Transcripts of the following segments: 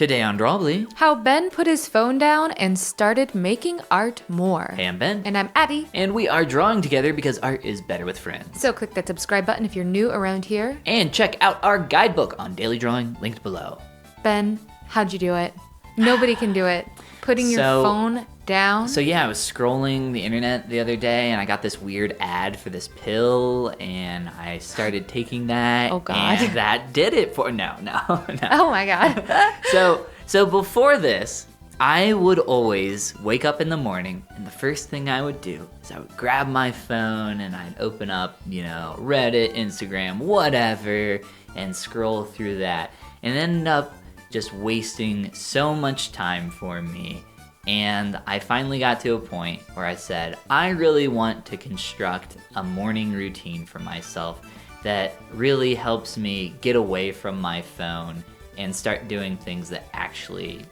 Today on Drawbli. How Ben put his phone down and started making art more. Hey, I'm Ben. And I'm Abby. And we are drawing together because art is better with friends. So click that subscribe button if you're new around here. And check out our guidebook on daily drawing linked below. Ben, how'd you do it? Nobody can do it. Putting your phone down. So yeah, I was scrolling the internet the other day and I got this weird ad for this pill and I started taking that. Oh God. And that did it for, no. Oh my God. So before this, I would always wake up in the morning and the first thing I would do is I would grab my phone and I'd open up, Reddit, Instagram, whatever, and scroll through that and end up just wasting so much time for me. And I finally got to a point where I said, I really want to construct a morning routine for myself that really helps me get away from my phone and start doing things that actually,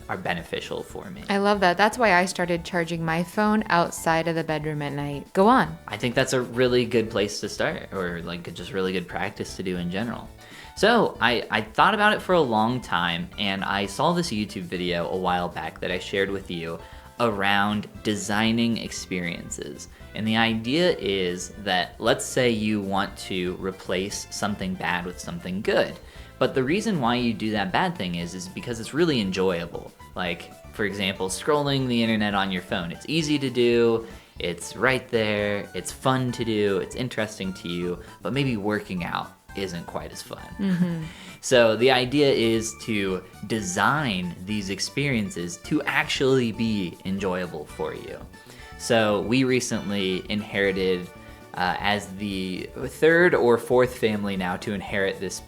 are beneficial for me. I love that. That's why I started charging my phone outside of the bedroom at night. Go on. I think that's a really good place to start, or just really good practice to do in general. So I thought about it for a long time, and I saw this YouTube video a while back that I shared with you around designing experiences. And the idea is that, let's say you want to replace something bad with something good. But the reason why you do that bad thing is because it's really enjoyable. Like, for example, scrolling the internet on your phone. It's easy to do, it's right there, it's fun to do, it's interesting to you, but maybe working out isn't quite as fun. Mm-hmm. So the idea is to design these experiences to actually be enjoyable for you. So we recently inherited, as the third or fourth family now to inherit this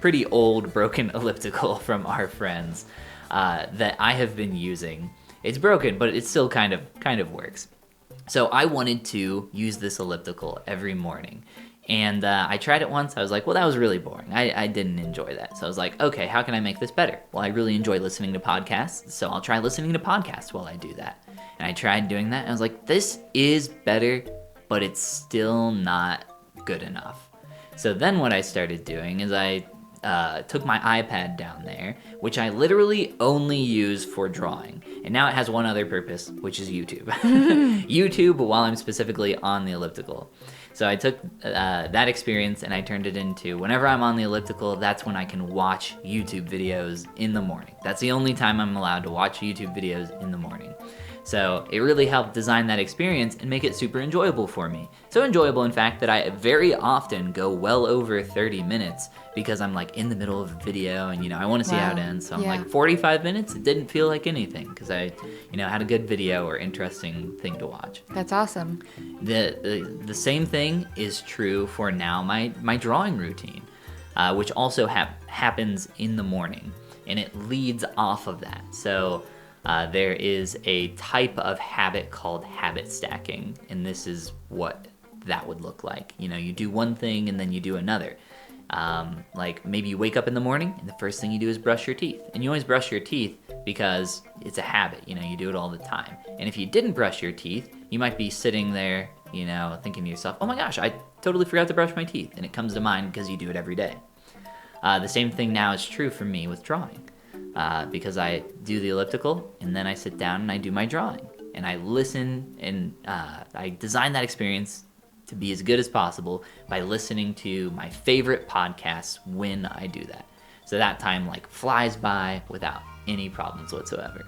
pretty old broken elliptical from our friends that I have been using. It's broken, but it still kind of works. So I wanted to use this elliptical every morning. And I tried it once. I was like, well, that was really boring. I didn't enjoy that. So I was like, okay, how can I make this better? Well, I really enjoy listening to podcasts, so I'll try listening to podcasts while I do that. And I tried doing that, and I was like, this is better, but it's still not good enough. So then what I started doing is I took my iPad down there, which I literally only use for drawing. And now it has one other purpose, which is YouTube. YouTube while I'm specifically on the elliptical. So I took that experience and I turned it into, whenever I'm on the elliptical, that's when I can watch YouTube videos in the morning. That's the only time I'm allowed to watch YouTube videos in the morning. So it really helped design that experience and make it super enjoyable for me. So enjoyable, in fact, that I very often go well over 30 minutes because I'm in the middle of a video and, I want to see how it ends. So I'm 45 minutes, it didn't feel like anything because I, had a good video or interesting thing to watch. That's awesome. The same thing is true for now my drawing routine, which also happens in the morning, and it leads off of that. So there is a type of habit called habit stacking, and this is what that would look like. You do one thing and then you do another. Maybe you wake up in the morning and the first thing you do is brush your teeth. And you always brush your teeth because it's a habit, you do it all the time. And if you didn't brush your teeth, you might be sitting there, thinking to yourself, oh my gosh, I totally forgot to brush my teeth. And it comes to mind because you do it every day. The same thing now is true for me with drawing. Because I do the elliptical and then I sit down and I do my drawing and I listen and I design that experience to be as good as possible by listening to my favorite podcasts when I do that. So that time flies by without any problems whatsoever.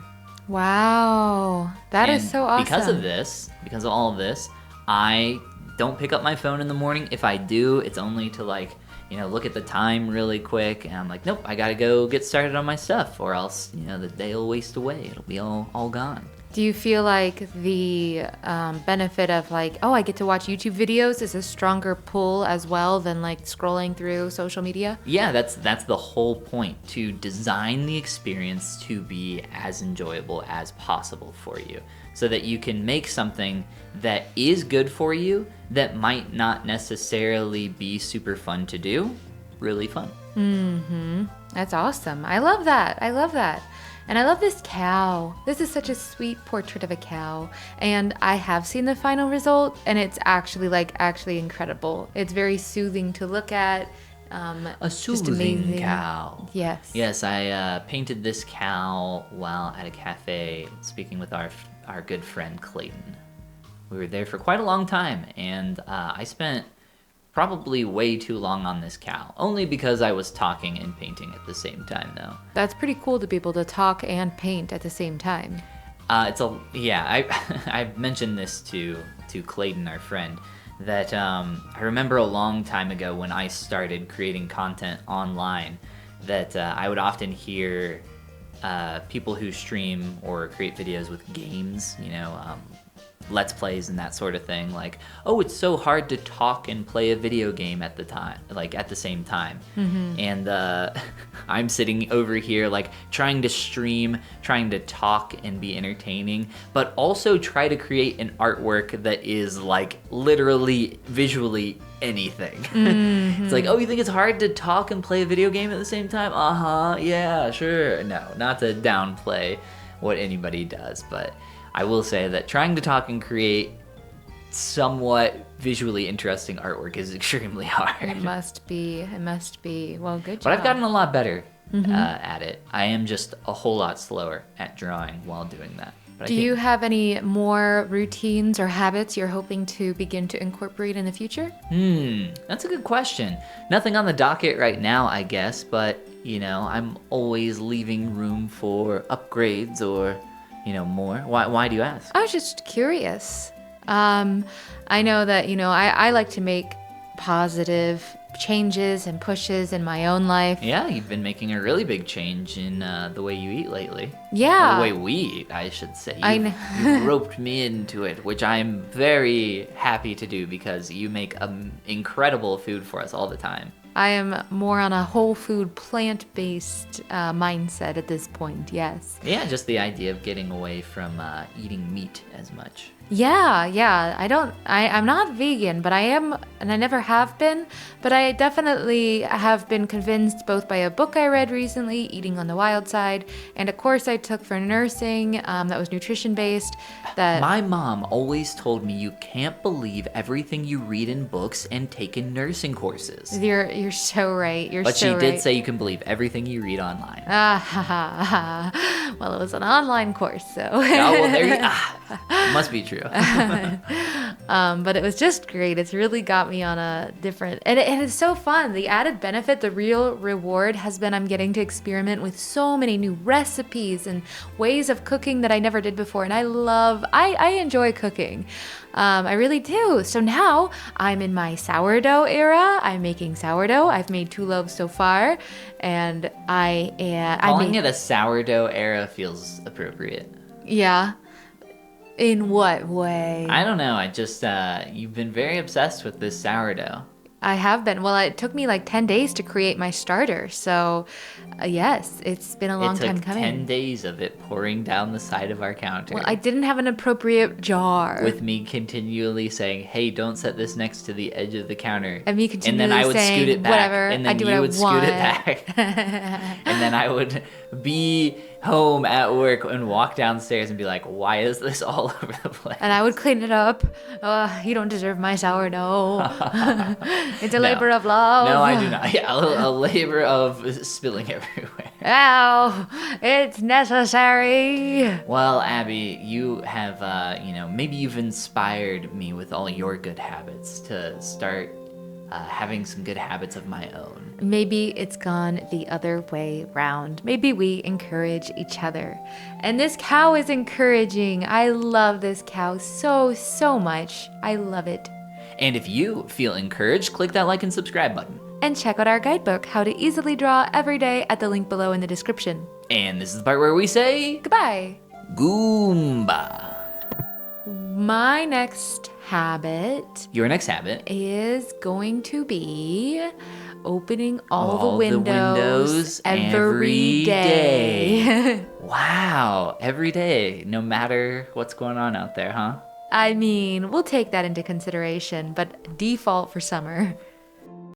Wow, that is so awesome. Because of all of this, I don't pick up my phone in the morning. If I do, it's only to look at the time really quick, and I'm like, nope, I gotta go get started on my stuff, or else, the day will waste away. It'll be all gone. Do you feel like the benefit of I get to watch YouTube videos is a stronger pull as well than scrolling through social media? Yeah, that's the whole point, to design the experience to be as enjoyable as possible for you, so that you can make something that is good for you that might not necessarily be super fun to do, really fun. Mm-hmm. That's awesome. I love that. And I love this cow. This is such a sweet portrait of a cow. And I have seen the final result, and it's actually incredible. It's very soothing to look at. A just soothing amazing. cow. Yes. Yes, I painted this cow while at a cafe speaking with our good friend Clayton. We were there for quite a long time, and I spent probably way too long on this cow. Only because I was talking and painting at the same time, though. That's pretty cool to be able to talk and paint at the same time. I mentioned this to Clayton, our friend, that I remember a long time ago when I started creating content online, that I would often hear people who stream or create videos with games, let's plays and that sort of thing, like, oh, it's so hard to talk and play a video game at the same time. And I'm sitting over here like trying to stream, trying to talk and be entertaining, but also try to create an artwork that is like literally visually anything. It's like, oh, you think it's hard to talk and play a video game at the same time? Yeah, sure. No, not to downplay what anybody does, but I will say that trying to talk and create somewhat visually interesting artwork is extremely hard. It must be. Well, good job. But I've gotten a lot better at it. I am just a whole lot slower at drawing while doing that. But Do you have any more routines or habits you're hoping to begin to incorporate in the future? That's a good question. Nothing on the docket right now, I guess, but, I'm always leaving room for upgrades or more. Why do you ask? I was just curious. I know that, I like to make positive changes and pushes in my own life. Yeah, you've been making a really big change in the way you eat lately. Yeah. Or the way we eat, I should say. I know. You've roped me into it, which I'm very happy to do because you make incredible food for us all the time. I am more on a whole food, plant-based mindset at this point, yes. Yeah, just the idea of getting away from eating meat as much. Yeah. I'm not vegan, but I am, and I never have been, but I definitely have been convinced both by a book I read recently, Eating on the Wild Side, and a course I took for nursing that was nutrition-based. My mom always told me you can't believe everything you read in books and take in nursing courses. You're so right. But she did say you can believe everything you read online. Well, it was an online course, so. Oh, well, there you must be true. But it was just great. It's really got me on a different, and it's so fun. The added benefit, the real reward has been I'm getting to experiment with so many new recipes and ways of cooking that I never did before. And I enjoy cooking. I really do. So now I'm in my sourdough era. I'm making sourdough. I've made 2 loaves so far, and Calling it a sourdough era feels appropriate. Yeah. In what way? I don't know. I just, you've been very obsessed with this sourdough. I have been. Well, it took me like 10 days to create my starter. So, yes, it's been a long time coming. It took 10 days of it pouring down the side of our counter. Well, I didn't have an appropriate jar. With me continually saying, hey, don't set this next to the edge of the counter. And me continually and then I would saying, scoot it back. whatever, and then I do you what I would want. scoot it back. And then I would be home at work and walk downstairs and be like, why is this all over the place? And I would clean it up. You don't deserve my sourdough. It's a labor of love. No, I do not. Yeah, a labor of spilling everywhere. Ow, it's necessary. Well, Abby, you have, maybe you've inspired me with all your good habits to start having some good habits of my own. Maybe it's gone the other way round. Maybe we encourage each other. And this cow is encouraging. I love this cow so much. I love it. And if you feel encouraged, click that like and subscribe button. And check out our guidebook, How to Easily Draw Every Day, at the link below in the description. And this is the part where we say Goodbye. Goomba. My next habit. Your next habit is going to be opening all the windows every day. Wow, every day, no matter what's going on out there, huh? I mean, we'll take that into consideration, but default for summer.